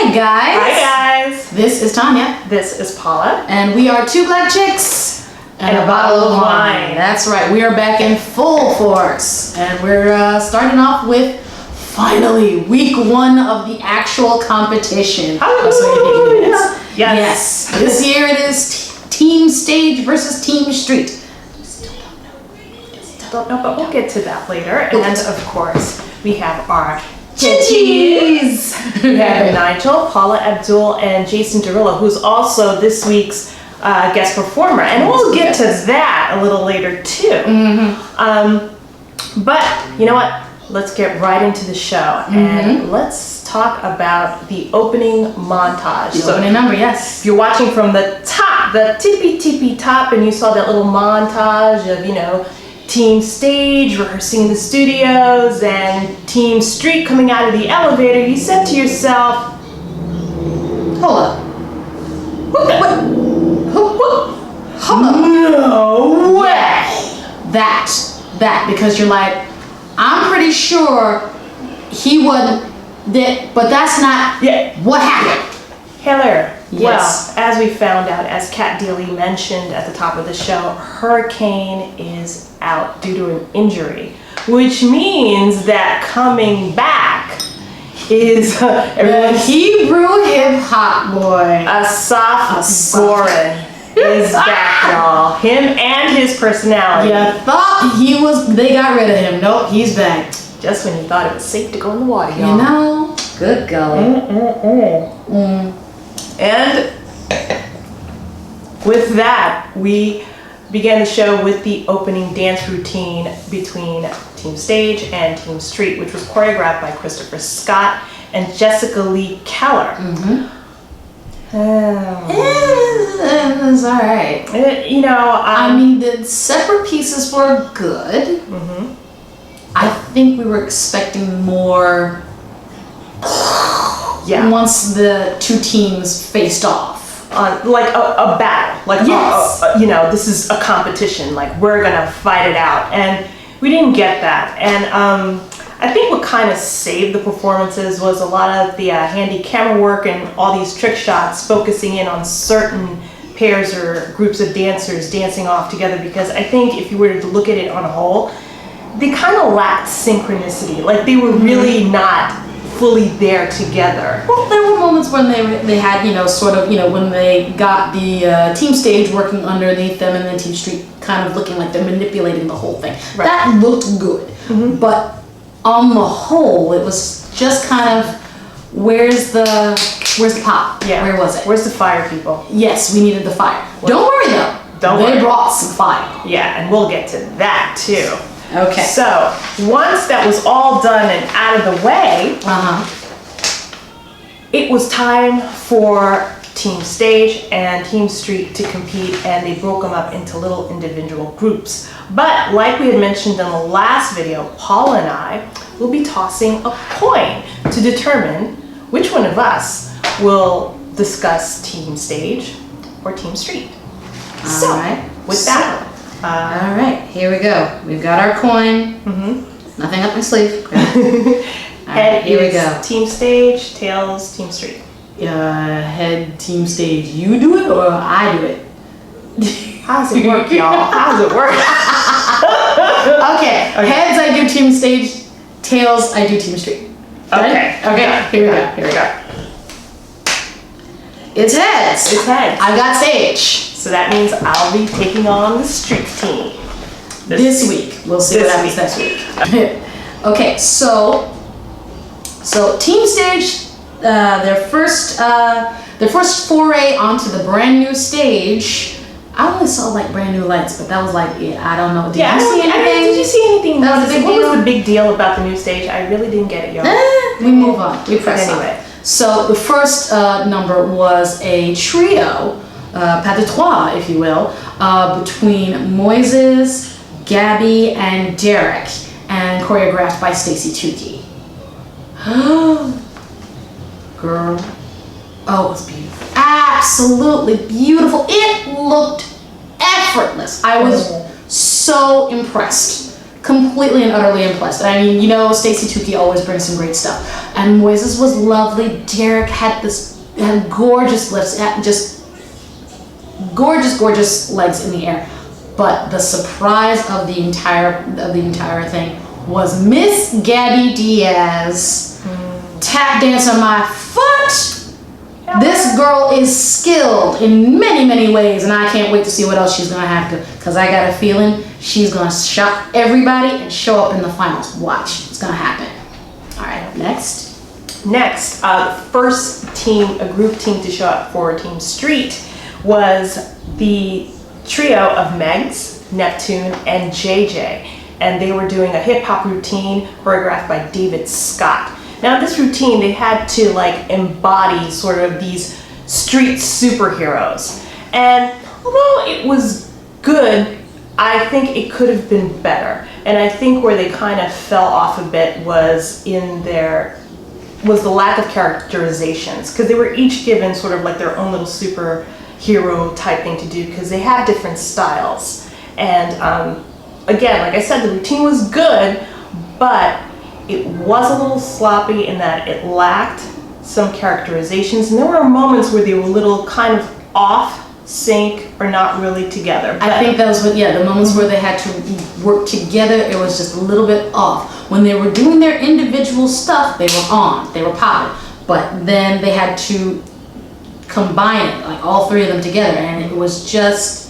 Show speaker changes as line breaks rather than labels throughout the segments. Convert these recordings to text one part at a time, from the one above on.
Hi guys.
Hi guys.
This is Tanya.
This is Paula.
And we are two black chicks and a bottle of wine. That's right. We are back in full force. And we're starting off with finally week 1 of the actual competition.
Hallelujah.
Yes. This year it is Team Stage versus Team Street.
Don't know, but we'll get to that later. And of course, we have our
Cheese.
We have Nigel, Paula Abdul, and Jason Derulo, who's also this week's guest performer. And we'll get to that a little later too. But you know what? Let's get right into the show and let's talk about the opening montage.
The opening number, yes.
If you're watching from the top, the tippy top, and you saw that little montage of, you know, Team Stage rehearsing in the studios and Team Street coming out of the elevator, you said to yourself,
hold up. Hold up.
No way.
That, because you're like, I'm pretty sure he wasn't that, but that's not what happened.
Heller.
Yes.
Well, as we found out, as Kat Deely mentioned at the top of the show, Hurricane is out due to an injury, which means that coming back is
the Hebrew hip hop boy,
Asaf Gorin is back, y'all. Him and his personality.
You thought they got rid of him. Nope, he's back.
Just when you thought it was safe to go in the water, y'all.
You know? Good golly.
And with that, we began the show with the opening dance routine between Team Stage and Team Street, which was choreographed by Christopher Scott and Jessica Lee Keller.
It was alright.
You know,
I mean, the separate pieces were good. I think we were expecting more once the two teams faced off.
Like a battle. Like,
yes.
You know, this is a competition. Like, we're going to fight it out. And we didn't get that. And I think what kind of saved the performances was a lot of the handy camera work and all these trick shots focusing in on certain pairs or groups of dancers dancing off together, because I think if you were to look at it on a whole, they kind of lacked synchronicity. Like, they were really not fully there together.
Well, there were moments when they had, you know, sort of, you know, when they got the Team Stage working underneath them and then Team Street kind of looking like they're manipulating the whole thing. Right. That looked good. But on the whole, it was just kind of, where's the pop?
Yeah.
Where was it?
Where's the fire, people?
Yes, we needed the fire. Don't worry though. They brought some fire.
Yeah, and we'll get to that too.
Okay.
So once that was all done and out of the way, it was time for Team Stage and Team Street to compete, and they broke them up into little individual groups. But like we had mentioned in the last video, Paula and I will be tossing a coin to determine which one of us will discuss Team Stage or Team Street. With that.
All right, here we go. We've got our coin. Nothing up my sleeve. All right, here we go.
Team Stage, tails, Team Street.
Head, Team Stage. You do it or I do it?
How does it work, y'all? How does it work?
Okay. Heads, I do Team Stage. Tails, I do Team Street.
Okay.
Here we go. It's heads.
It's heads.
I've got Stage.
So that means I'll be taking on the Street team.
This week. We'll see what happens next week. Okay, so Team Stage, their first foray onto the brand new stage. I only saw like brand new lights, but that was like, I don't know. Did you see anything?
Did you see anything?
That was a big deal.
What was the big deal about the new stage? I really didn't get it, y'all.
We move on. We press
anyway.
on. So the first number was a trio, pas de trois, if you will, between Moises, Gabby, and Derek, and choreographed by Stacey Tukey. Girl. Oh, it was beautiful. Absolutely beautiful. It looked effortless. I was so impressed. completely and utterly impressed. I mean, you know, Stacey Tukey always brings some great stuff, and Moises was lovely. Derek had gorgeous lips, just gorgeous legs in the air. But the surprise of the entire thing was Miss Gabby Diaz tap dance on my foot. This girl is skilled in many ways, and I can't wait to see what else she's gonna have to, because I got a feeling she's gonna shock everybody and show up in the finals. Watch, it's gonna happen. All right, next,
first team, a group team to show up for Team Street was the trio of Megs, Neptune, and JJ, and they were doing a hip hop routine choreographed by David Scott. Now, this routine, they had to like embody sort of these street superheroes, and although it was good, I think it could have been better. And I think where they kind of fell off a bit was the lack of characterizations, because they were each given sort of like their own little superhero type thing to do, because they have different styles. And again, like I said, the routine was good, but it was a little sloppy in that it lacked some characterizations, and there were moments where they were a little kind of off sync or not really together. But
I think that was the moments where they had to work together, it was just a little bit off. When they were doing their individual stuff, they were on, they were popping, but then they had to combine it, like all three of them together, and it was just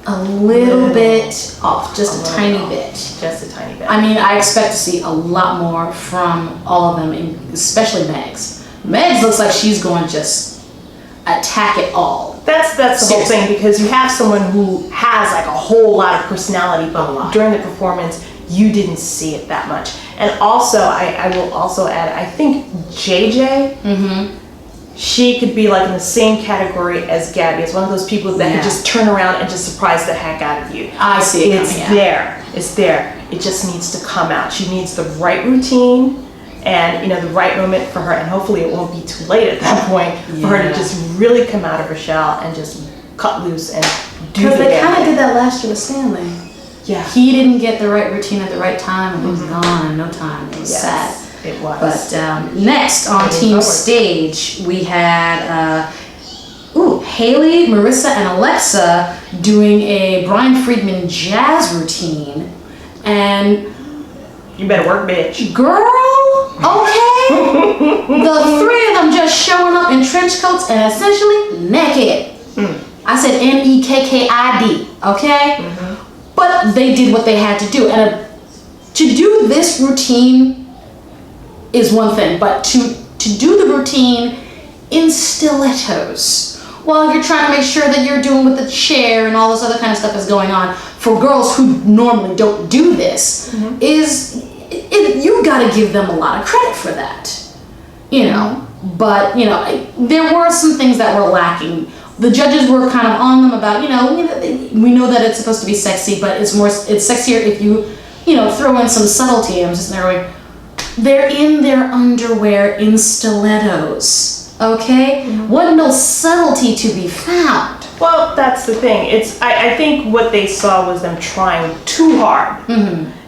a little bit off, just a tiny bit.
Just a tiny bit.
I mean, I expect to see a lot more from all of them, especially Megs. Megs looks like she's going to just attack it all.
That's the whole thing, because you have someone who has like a whole lot of personality, but during the performance, you didn't see it that much. And also, I will also add, I think JJ, she could be like in the same category as Gabby. It's one of those people that could just turn around and just surprise the heck out of you.
I see it.
It's there. It just needs to come out. She needs the right routine and the right moment for her, and hopefully it won't be too late at that point for her to just really come out of her shell and just cut loose and do the
Because they kind of did that last year with Stanley.
Yeah.
He didn't get the right routine at the right time, and he was gone in no time. It was sad.
It was.
But next on Team Stage, we had Haley, Marissa, and Alexa doing a Brian Friedman jazz routine. And
you better work, bitch.
Girl, okay. The three of them just showing up in trench coats and essentially naked. I said NEKKID, okay? But they did what they had to do. And to do this routine is one thing, but to do the routine in stilettos while you're trying to make sure that you're doing with the chair and all this other kind of stuff is going on for girls who normally don't do this you got to give them a lot of credit for that, but there were some things that were lacking. The judges were kind of on them about we know that it's supposed to be sexy, but it's sexier if you throw in some subtlety. I'm just there. They're in their underwear in stilettos, okay? Wasn't no subtlety to be found.
Well, that's the thing. I think what they saw was them trying too hard.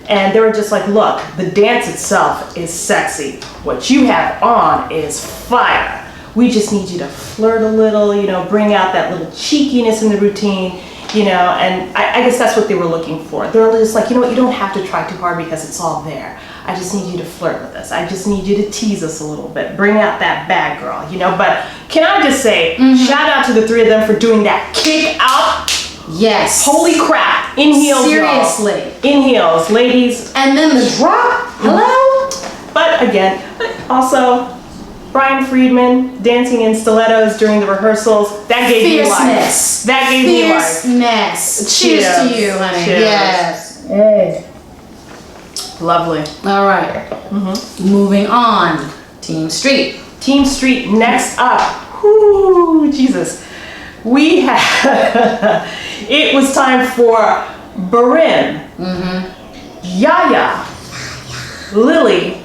And they were just like, look, the dance itself is sexy. What you have on is fire. We just need you to flirt a little, bring out that little cheekiness in the routine, and I guess that's what they were looking for. They're just like, you don't have to try too hard because it's all there. I just need you to flirt with us. I just need you to tease us a little bit. Bring out that bad girl, But can I just say, shout out to the three of them for doing that kick out.
Yes.
Holy crap. In heels,
seriously.
Y'all. In heels, ladies.
And then the drop. Hello?
But again, also, Brian Friedman dancing in stilettos during the rehearsals. That gave me life. That gave me life.
Fierceness. Cheers to you, honey.
Cheers.
Yes.
Lovely.
All right. Moving on. Team Street.
Team Street next up. Whoo, Jesus. We had, it was time for Barim, Yaya, Lily,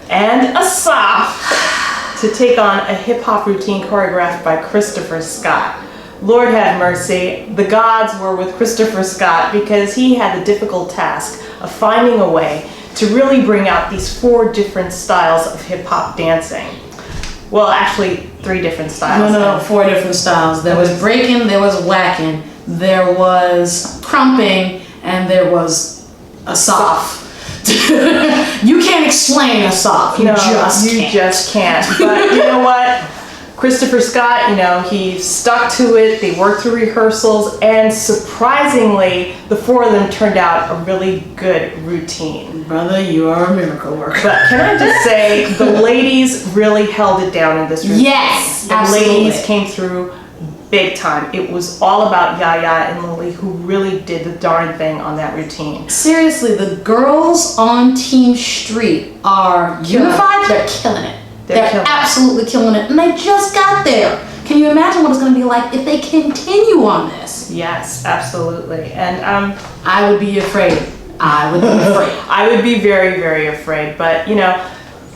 and Asaf to take on a hip hop routine choreographed by Christopher Scott. Lord have mercy, the gods were with Christopher Scott because he had the difficult task of finding a way to really bring out these 4 different styles of hip hop dancing. Well, actually, 3 different styles.
No, 4 different styles. There was breaking, there was whacking, there was crumping, and there was a soft. You can't explain a soft. You
just can't. But you know what? Christopher Scott, he stuck to it. They worked through rehearsals, and surprisingly, the 4 of them turned out a really good routine.
Brother, you are a miracle worker.
But can I just say, the ladies really held it down in this routine.
Yes,
the
absolutely.
ladies came through big time. It was all about Yaya and Lily, who really did the darn thing on that routine.
Seriously, the girls on Team Street are unified. They're killing it. They're absolutely killing it. And they just got there. Can you imagine what it's going to be like if they continue on this?
Yes, absolutely. And
I would be afraid. I would be afraid.
I would be very, very afraid. But,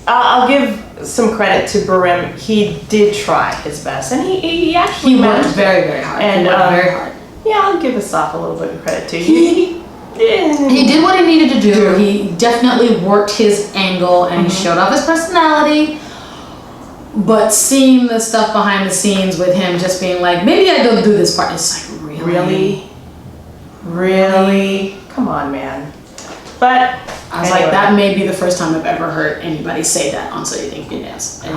I'll give some credit to Barim. He did try his best. And he actually
worked very, very hard.
And,
he worked very hard.
Yeah, I'll give Asaf a little bit of credit too.
He did what he needed to do. He definitely worked his angle and he showed off his personality. But seeing the stuff behind the scenes with him just being like, maybe I don't do this part. It's like, really?
Come on, man. But
I was like, that may be the first time I've ever heard anybody say that on So You Think You Can Dance. And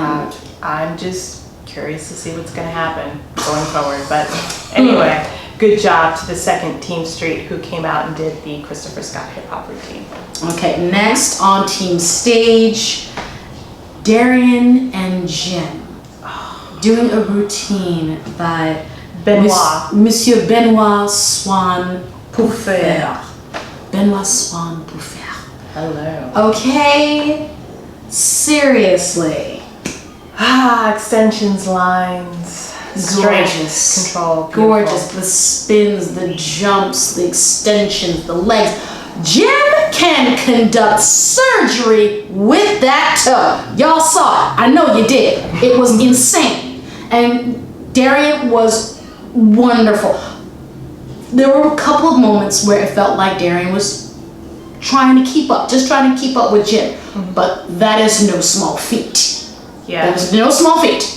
I'm just curious to see what's going to happen going forward. But anyway, good job to the second Team Street who came out and did the Christopher Scott hip hop routine.
Okay, next on Team Stage, Darian and Jim doing a routine by Monsieur Benoit Swan Pouffer. Benoit Swan Pouffer.
Hello.
Okay, seriously.
Extensions, lines,
Gorgeous.
Control. Beautiful.
Gorgeous. The spins, the jumps, the extensions, the legs. Jim can conduct surgery with that toe. Y'all saw it. I know you did. It was insane. And Darian was wonderful. There were a couple of moments where it felt like Darian was trying to keep up, just trying to keep up with Jim. But that is no small feat.
Yeah.
That is no small feat.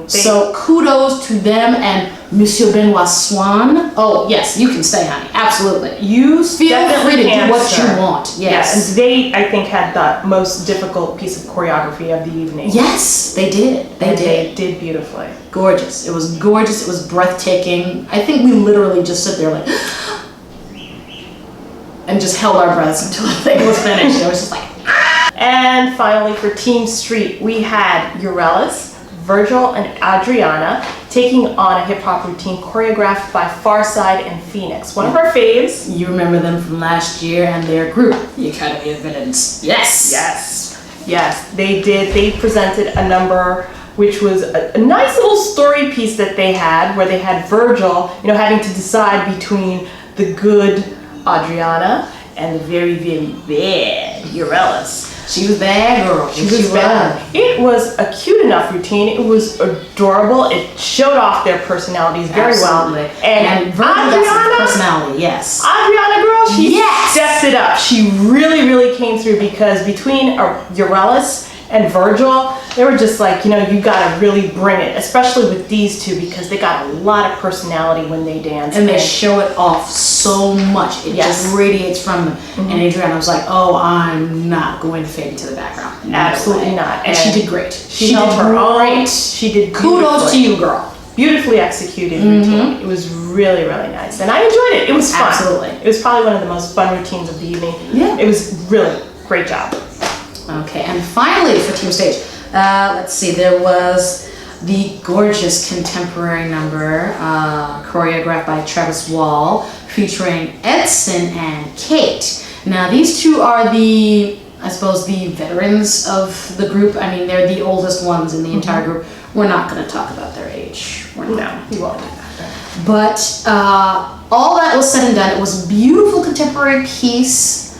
So kudos to them and Monsieur Benoit Swan. Oh yes, you can stay, honey. Absolutely. You feel free to do what you want. Yes.
Yeah, they, I think, had the most difficult piece of choreography of the evening.
Yes, they did.
They did beautifully.
Gorgeous. It was gorgeous. It was breathtaking. I think we literally just stood there like and just held our breaths until the thing was finished. It was just like
And finally, for Team Street, we had Eurelis, Virgil, and Adriana taking on a hip-hop routine choreographed by Farside and Phoenix, one of our faves.
You remember them from last year and their group, the Academy of Villains.
Yes, they did. They presented a number which was a nice little story piece that they had, where they had Virgil, having to decide between the good Adriana and the very, very bad Eurelis.
She was bad, girl.
She was bad. It was a cute enough routine. It was adorable. It showed off their personalities very well.
And Adriana, personality, yes.
Adriana, girl, she stepped it up. She really, really came through, because between Eurelis and Virgil, they were just like, you gotta really bring it, especially with these two, because they got a lot of personality when they dance.
And they show it off so much. It just radiates from them. And Adriana was like, oh, I'm not going to fade into the background.
Absolutely not.
And she did great.
She held her own. She did
kudos to you, girl.
Beautifully executed routine. It was really, really nice. And I enjoyed it. It was fun.
Absolutely.
It was probably one of the most fun routines of the evening.
Yeah.
It was really great job.
Okay, and finally for Team Stage, let's see, there was the gorgeous contemporary number choreographed by Travis Wall featuring Edson and Kate. Now these two are the veterans of the group. I mean, they're the oldest ones in the entire group. We're not going to talk about their age.
No, we won't do that.
But all that was said and done, it was a beautiful contemporary piece.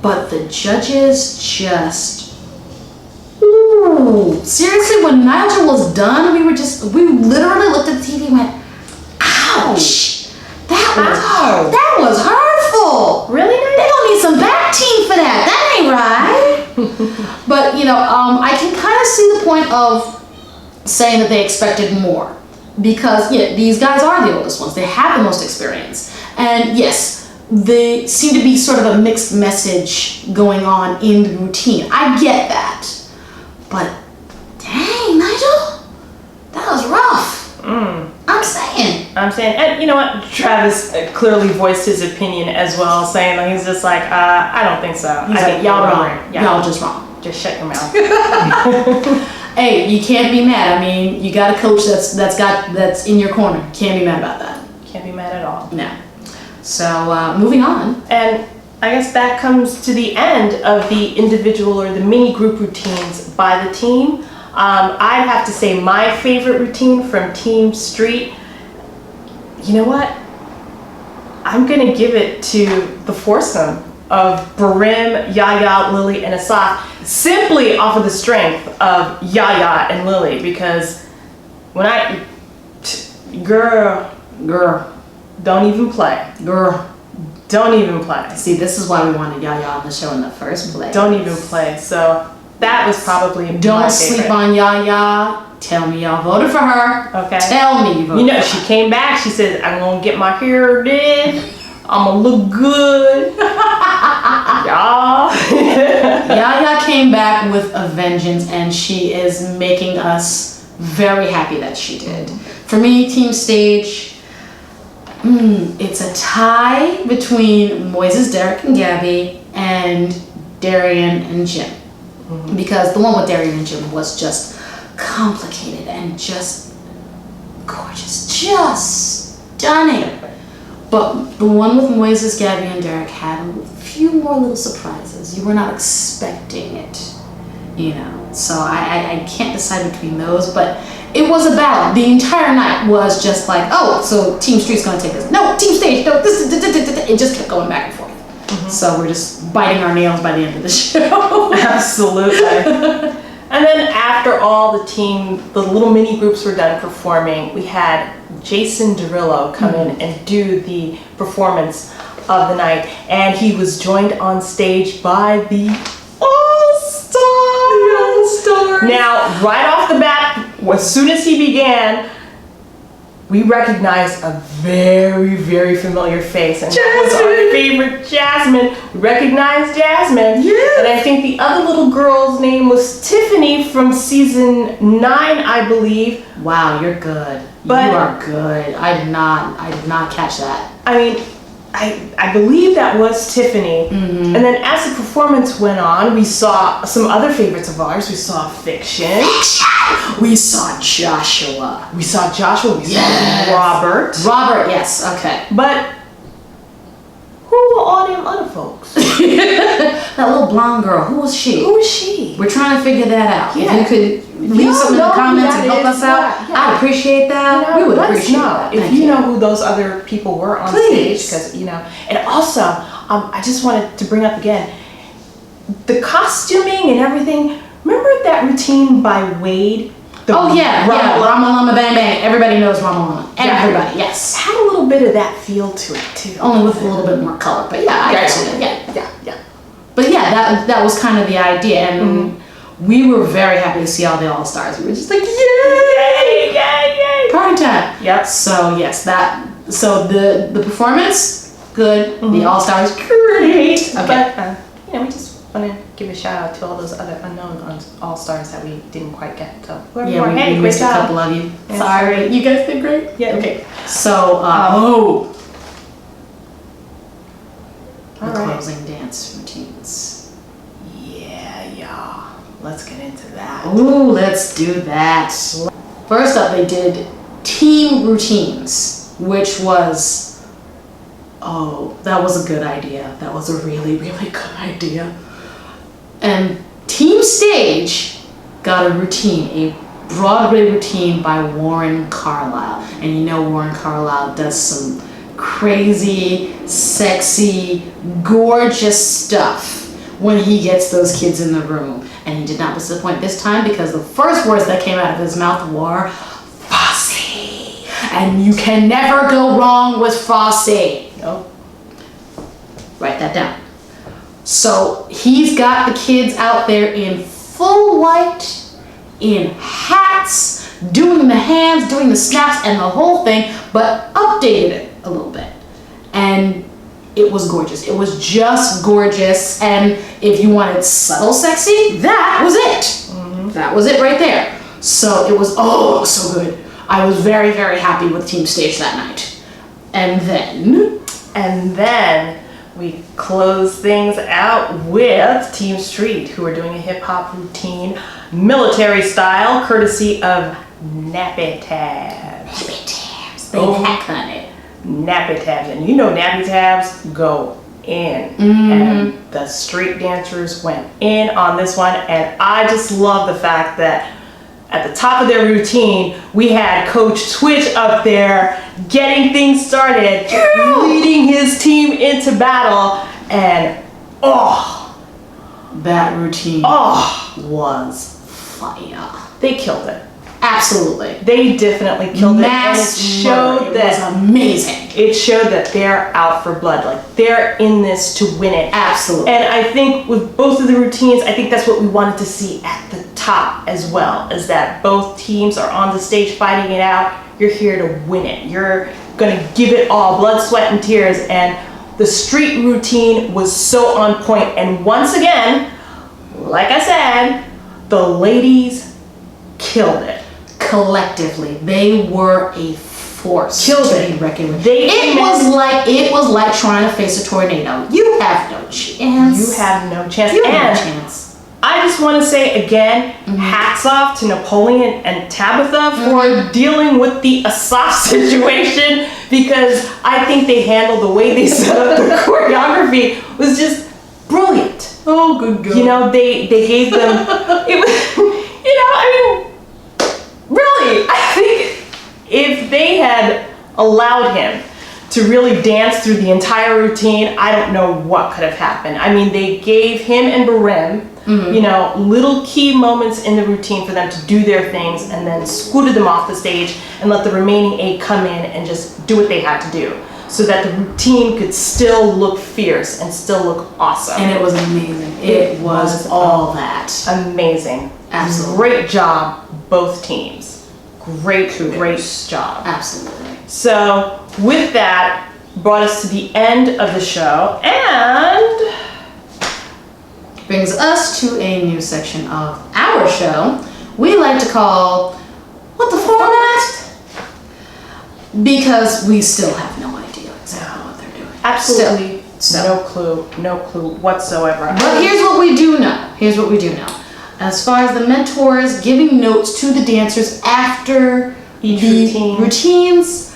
But the judges just, seriously, when Nigel was done, we literally looked at the TV and went, ouch, that was hurtful.
Really?
They don't But I can kind of see the point of saying that they expected more, because these guys are the oldest ones. They have the most experience, and yes, they seem to be sort of a mixed message going on in the routine. I get that, but dang, Nigel, that was rough. I'm saying,
and you know what? Travis clearly voiced his opinion as well, saying like he's just like, I don't think so.
He's like, y'all wrong. Y'all just wrong.
Just shut your mouth.
Hey, you can't be mad. I mean, you got a coach that's in your corner. Can't be mad about that.
Can't be mad at all.
No. So moving on.
And I guess that comes to the end of the individual or the mini group routines by the team. I'd have to say my favorite routine from Team Street, you know what? I'm gonna give it to the foursome of Barim, Yaya, Lily, and Asaf, simply off of the strength of Yaya and Lily, because when girl, don't even play.
Girl,
don't even play.
See, this is why we wanted Yaya on the show in the first place.
Don't even play. So that was probably
Don't
my
sleep
favorite.
on Yaya. Tell me y'all voted for her.
Okay.
Tell me you voted
You know,
for
she
her.
came back. She said, I'm going to get my hair did. I'm going to look good. Y'all.
Yaya came back with a vengeance, and she is making us very happy that she did. For me, Team Stage, it's a tie between Moises, Derek, and Gabby, and Darian and Jim. Because the one with Darian and Jim was just complicated and just gorgeous, just stunning. But the one with Moises, Gabby, and Derek had a few more little surprises. You were not expecting it, So I can't decide between those, but it was a battle. The entire night was just like, oh, so Team Street's gonna take this. No, Team Stage, no, this. It just kept going back and forth. So we're just biting our nails by the end of the show.
Absolutely. And then after all the little mini groups were done performing, we had Jason Derulo come in and do the performance of the night. And he was joined on stage by the All-Stars. Now, right off the bat, as soon as he began, we recognized a very, very familiar face, and that was our favorite Jasmine. We recognized Jasmine, and I think the other little girl's name was Tiffany from season 9, I believe.
Wow, you're good.
But
you are good. I did not catch that.
I mean, I believe that was Tiffany. And then as the performance went on, we saw some other favorites of ours. We saw Fiction.
We saw Joshua.
We saw Robert.
Robert, yes, okay.
But who were all them other folks?
That little blonde girl, who was she?
Who was she?
We're trying to figure that out.
Yeah.
If you could leave something in the comments and help us out, I'd appreciate that. We would appreciate that.
If you know who those other people were on stage, because and also I just wanted to bring up again the costuming and everything. Remember that routine by Wade?
Ramalama Bang Bang. Everybody knows Ramalama. Everybody, yes.
Had a little bit of that feel to it too.
Only with a little bit more color, but yeah, I get it. Yeah. But yeah, that was kind of the idea, and we were very happy to see all the All-Stars. We were just like, yay! Party time.
Yep.
So yes, the performance, good. The All-Stars, great. Okay.
But we just want to give a shout out to all those other unknown All-Stars that we didn't quite get. So
we missed a couple of you.
Yeah.
Sorry, you guys did great.
Yeah.
Okay. So the closing dance routines.
Yeah, y'all. Let's get into that.
Ooh, let's do that. First up, they did team routines, which was, that was a good idea. That was a really, really good idea. And Team Stage got a routine, a Broadway routine by Warren Carlyle. And Warren Carlyle does some crazy, sexy, gorgeous stuff when he gets those kids in the room. And he did not disappoint this time, because the first words that came out of his mouth were Fosse. And you can never go wrong with Fosse.
Nope.
Write that down. So he's got the kids out there in full white, in hats, doing the hands, doing the snaps, and the whole thing, but updated it a little bit. And it was gorgeous. It was just gorgeous. And if you wanted subtle sexy, that was it. That was it right there. So it was, so good. I was very, very happy with Team Stage that night. And then we closed things out with Team Street, who are doing a hip hop routine, military style, courtesy of Nappy Tabs. Nappy Tabs. They heck on it.
Nappy Tabs. And you know Nappy Tabs go in. And the street dancers went in on this one. And I just love the fact that at the top of their routine, we had Coach Twitch up there getting things started, leading his team into battle, and
that routine
was
fire.
They killed it.
Absolutely.
They definitely killed it. And it showed
that it was amazing.
It showed that they're out for blood. Like, they're in this to win it.
Absolutely.
And I think with both of the routines, I think that's what we wanted to see at the top as well, is that both teams are on the stage fighting it out. You're here to win it. You're going to give it all, blood, sweat, and tears. And the street routine was so on point. And once again, like I said, the ladies killed it.
Collectively, they were a force.
Killed
to
it.
be reckoned with.
It
was like trying to face a tornado. You have no chance.
You have no chance.
You have no chance.
I just want to say again, hats off to Napoleon and Tabitha for dealing with the Asaf situation, because I think they handled the way they set up the choreography was just brilliant.
Oh, good girl.
You know, they gave them, it was, really, I think if they had allowed him to really dance through the entire routine, I don't know what could have happened. I mean, they gave him and Barim, little key moments in the routine for them to do their things, and then scooted them off the stage and let the remaining 8 come in and just do what they had to do, so that the routine could still look fierce and still look awesome.
And it was amazing. It was all that.
Amazing.
Absolutely.
Great job, both teams. Great job.
Absolutely.
So with that, brought us to the end of the show, and
brings us to a new section of our show we like to call What the Format? Because we still have no idea exactly what they're doing.
Absolutely
Still.
no clue whatsoever.
But here's what we do know. As far as the mentors giving notes to the dancers after
each
routines,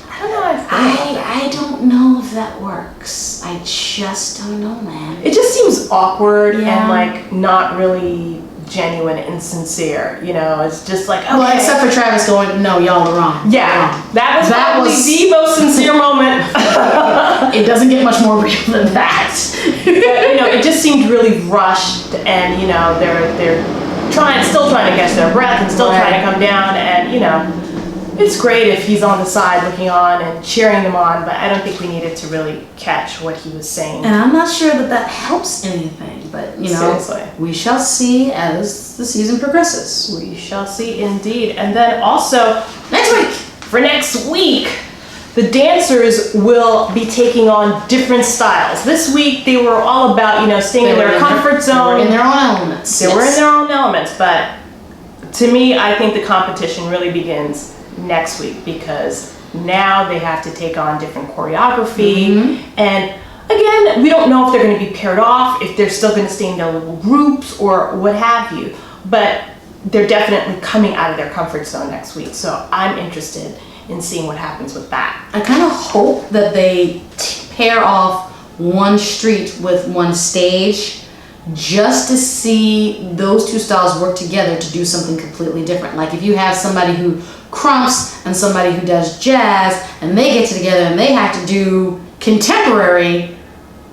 I don't know.
I don't know if that works. I just don't know, man.
It just seems awkward and
Yeah.
like not really genuine and sincere. You know, it's just like, okay.
Well, except for Travis going, no, y'all are wrong.
Yeah, that was
That
probably
was-
the most sincere moment.
It doesn't get much more real than that.
But, it just seemed really rushed, and they're still trying to catch their breath and still trying to come down, and it's great if he's on the side looking on and cheering them on, but I don't think we needed to really catch what he was saying.
And I'm not sure that helps anything, but
Seriously.
we shall see as the season progresses.
We shall see indeed. And then also for next week, the dancers will be taking on different styles. This week they were all about, staying in their comfort zone.
They were in their own elements.
They were in their own elements, but to me, I think the competition really begins next week, because now they have to take on different choreography. And again, we don't know if they're going to be paired off, if they're still going to stay in their little groups or what have you, but they're definitely coming out of their comfort zone next week. So I'm interested in seeing what happens with that.
I kind of hope that they pair off one street with one stage, just to see those two styles work together to do something completely different. Like if you have somebody who crumps and somebody who does jazz, and they get together and they have to do contemporary,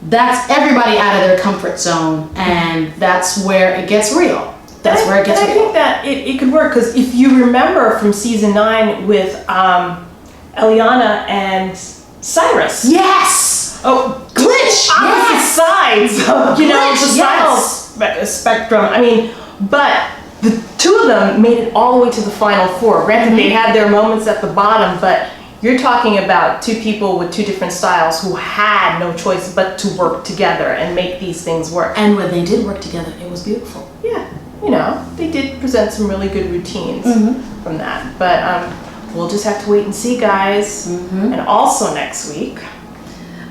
that's everybody out of their comfort zone, and that's where it gets real. That's where it gets real.
I think that it could work, because if you remember from season 9 with Eliana and Cyrus.
Yes!
Oh,
Glitch!
opposite sides of, the styles. spectrum. I mean, but the two of them made it all the way to the final four. Granted, they had their moments at the bottom, but you're talking about two people with two different styles who had no choice but to work together and make these things work.
And when they did work together, it was beautiful.
Yeah, you know, they did present some really good routines from that. But we'll just have to wait and see, guys. And also next week,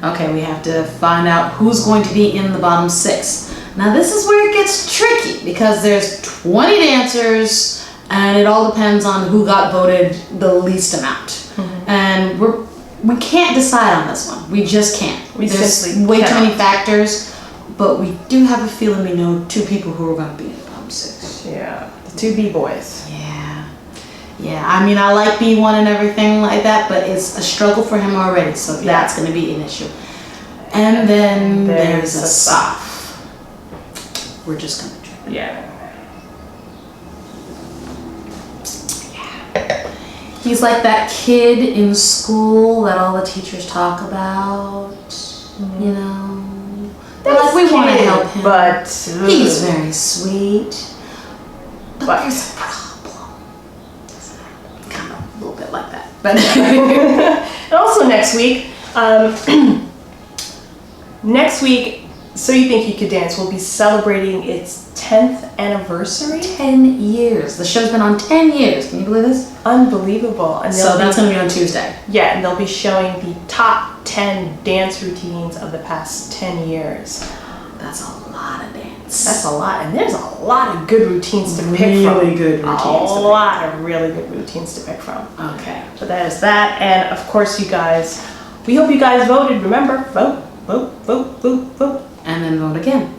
okay, we have to find out who's going to be in the bottom 6. Now this is where it gets tricky because there's 20 dancers and it all depends on who got voted the least amount. And we can't decide on this one. We just can't. There's way too many factors, but we do have a feeling we know 2 people who are going to be in the bottom 6.
Yeah, the 2 B-boys.
Yeah, I mean, I like B1 and everything like that, but it's a struggle for him already, so that's going to be an issue. And then there's a Soph. We're just going to try.
Yeah.
He's like that kid in school that all the teachers talk about, you know. Like we want to help him,
but
he's very sweet. But there's a problem. Kind of a little bit like that. But
and also next week, So You Think You Could Dance will be celebrating its 10th anniversary.
10 years. The show's been on 10 years. Can you believe this?
Unbelievable. And
so that's going to be on Tuesday.
Yeah, and they'll be showing the top 10 dance routines of the past 10 years.
That's a lot of dance.
That's a lot. And there's a lot of good routines to pick from.
Really good routines.
A lot of really good routines to pick from.
Okay.
So that is that. And of course, you guys, we hope you guys voted. Remember, vote, vote, vote, vote, vote.
And then vote again.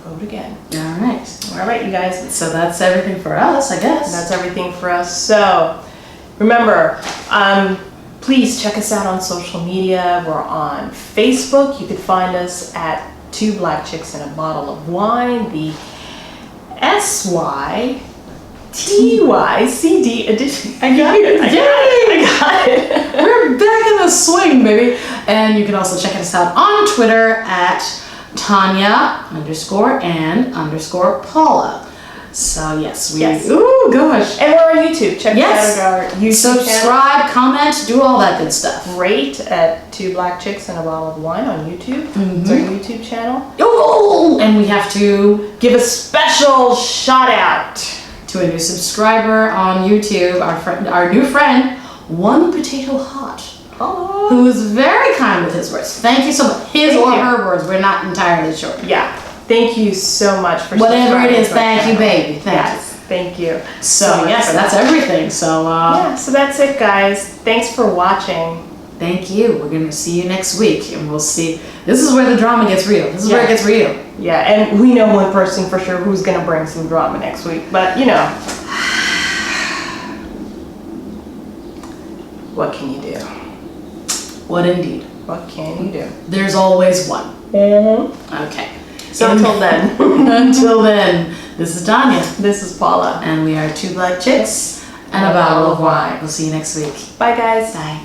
Vote again.
All right.
All right, you guys.
So that's everything for us, I guess.
That's everything for us. So remember, please check us out on social media. We're on Facebook. You can find us at 2 Black Chicks and a Bottle of Wine. The SYTYCD edition.
I got it.
I got it.
We're back in the swing, baby. And you can also check us out on Twitter at Tanya_and_Paula. So yes, ooh, gosh.
And we're on YouTube. Check out our YouTube
Subscribe,
channel.
comment, do all that good stuff.
Rate at 2 Black Chicks and a Bottle of Wine on YouTube. It's our YouTube channel.
Oh, and we have to
give a special shout out
to a new subscriber on YouTube, our new friend, One Potato Hot.
Oh.
Who is very kind with his words. Thank you so much. His or her words, we're not entirely sure.
Yeah. Thank you so much for
whatever it is. Thank you, baby.
Thank you.
So yes, that's everything. So
so that's it, guys. Thanks for watching.
Thank you. We're gonna see you next week, and we'll see. This is where the drama gets real. This is where it gets real.
Yeah, and we know one person for sure who's gonna bring some drama next week. But you know, what can you do?
What indeed?
What can you do?
There's always one. Okay.
So until then.
Until then, this is Tanya.
This is Paula.
And we are 2 Black Chicks and a Bottle of Wine. We'll see you next week.
Bye, guys.
Bye.